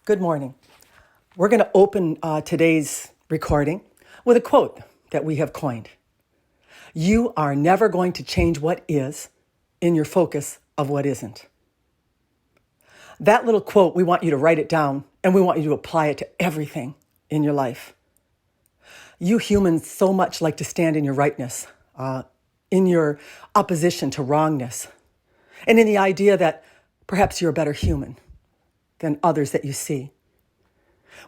Good morning. We're going to open today's recording with a quote that we have coined. You are never going to change what is in your focus of what isn't. That little quote, we want you to write it down and we want you to apply it to everything in your life. You humans so much like to stand in your rightness, in your opposition to wrongness, and in the idea that perhaps you're a better human than others that you see.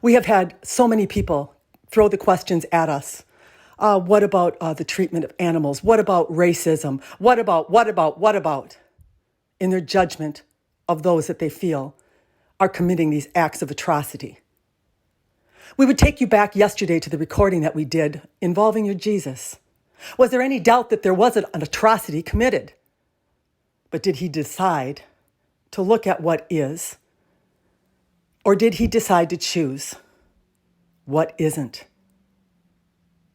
We have had so many people throw the questions at us. What about the treatment of animals? What about racism? What about? In their judgment of those that they feel are committing these acts of atrocity. We would take you back yesterday to the recording that we did involving your Jesus. Was there any doubt that there was an atrocity committed? But did he decide to look at what is? Or did he decide to choose what isn't?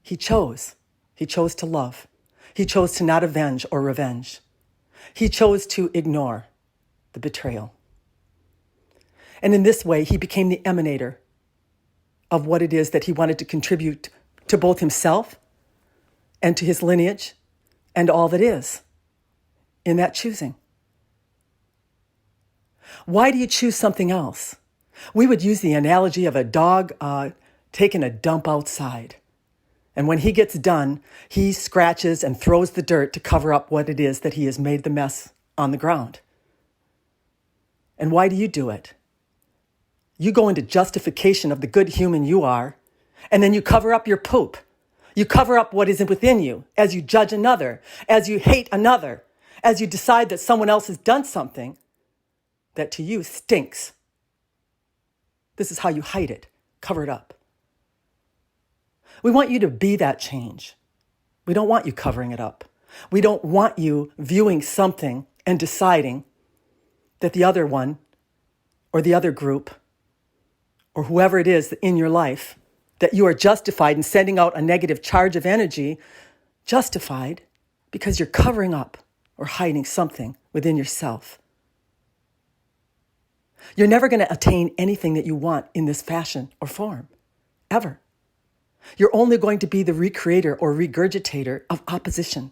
He chose. He chose to love. He chose to not avenge or revenge. He chose to ignore the betrayal. And in this way, he became the emanator of what it is that he wanted to contribute to both himself and to his lineage and all that is in that choosing. Why do you choose something else? We would use the analogy of a dog taking a dump outside. And when he gets done, he scratches and throws the dirt to cover up what it is that he has made the mess on the ground. And why do you do it? You go into justification of the good human you are, and then you cover up your poop. You cover up what isn't within you as you judge another, as you hate another, as you decide that someone else has done something that to you stinks. This is how you hide it, cover it up. We want you to be that change. We don't want you covering it up. We don't want you viewing something and deciding that the other one or the other group or whoever it is in your life, that you are justified in sending out a negative charge of energy, justified because you're covering up or hiding something within yourself. You're never going to attain anything that you want in this fashion or form, ever. You're only going to be the recreator or regurgitator of opposition,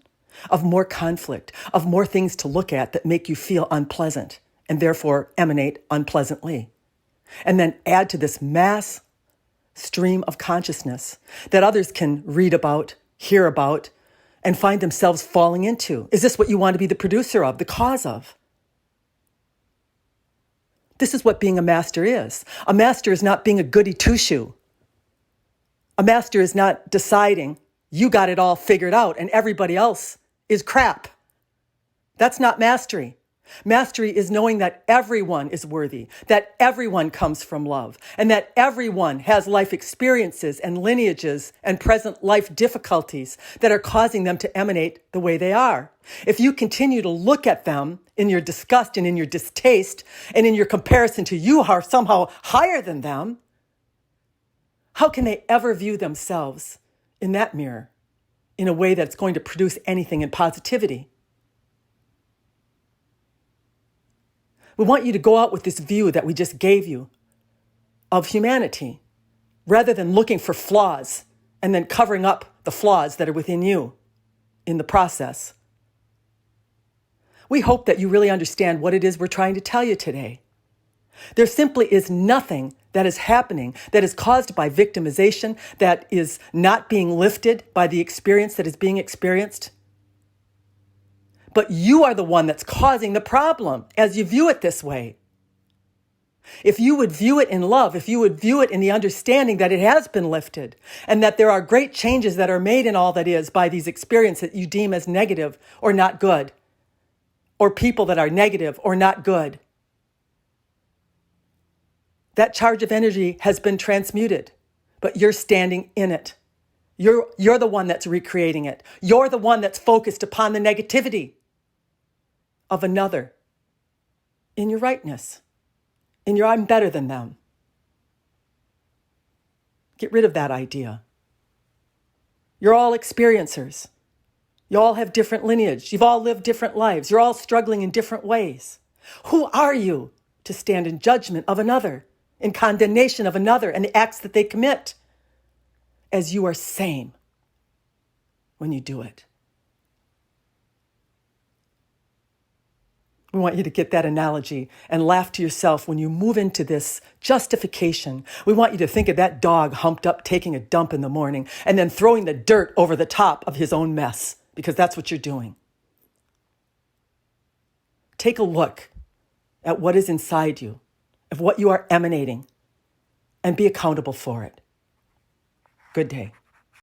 of more conflict, of more things to look at that make you feel unpleasant and therefore emanate unpleasantly. And then add to this mass stream of consciousness that others can read about, hear about, and find themselves falling into. Is this what you want to be the producer of, the cause of? This is what being a master is. A master is not being a goody two-shoe. A master is not deciding you got it all figured out and everybody else is crap. That's not mastery. Mastery is knowing that everyone is worthy, that everyone comes from love, and that everyone has life experiences and lineages and present life difficulties that are causing them to emanate the way they are. If you continue to look at them in your disgust and in your distaste and in your comparison to you are somehow higher than them, how can they ever view themselves in that mirror in a way that's going to produce anything in positivity? We want you to go out with this view that we just gave you of humanity, rather than looking for flaws and then covering up the flaws that are within you in the process. We hope that you really understand what it is we're trying to tell you today. There simply is nothing that is happening that is caused by victimization, that is not being lifted by the experience that is being experienced. But you are the one that's causing the problem as you view it this way. If you would view it in love, if you would view it in the understanding that it has been lifted and that there are great changes that are made in all that is by these experiences that you deem as negative or not good, or people that are negative or not good, that charge of energy has been transmuted, but you're standing in it. You're the one that's recreating it. You're the one that's focused upon the negativity of another in your rightness, in your I'm better than them. Get rid of that idea. You're all experiencers. You all have different lineage. You've all lived different lives. You're all struggling in different ways. Who are you to stand in judgment of another in condemnation of another and the acts that they commit, as you are same when you do it. We want you to get that analogy and laugh to yourself when you move into this justification. We want you to think of that dog humped up taking a dump in the morning and then throwing the dirt over the top of his own mess, because that's what you're doing. Take a look at what is inside you, of what you are emanating, and be accountable for it. Good day.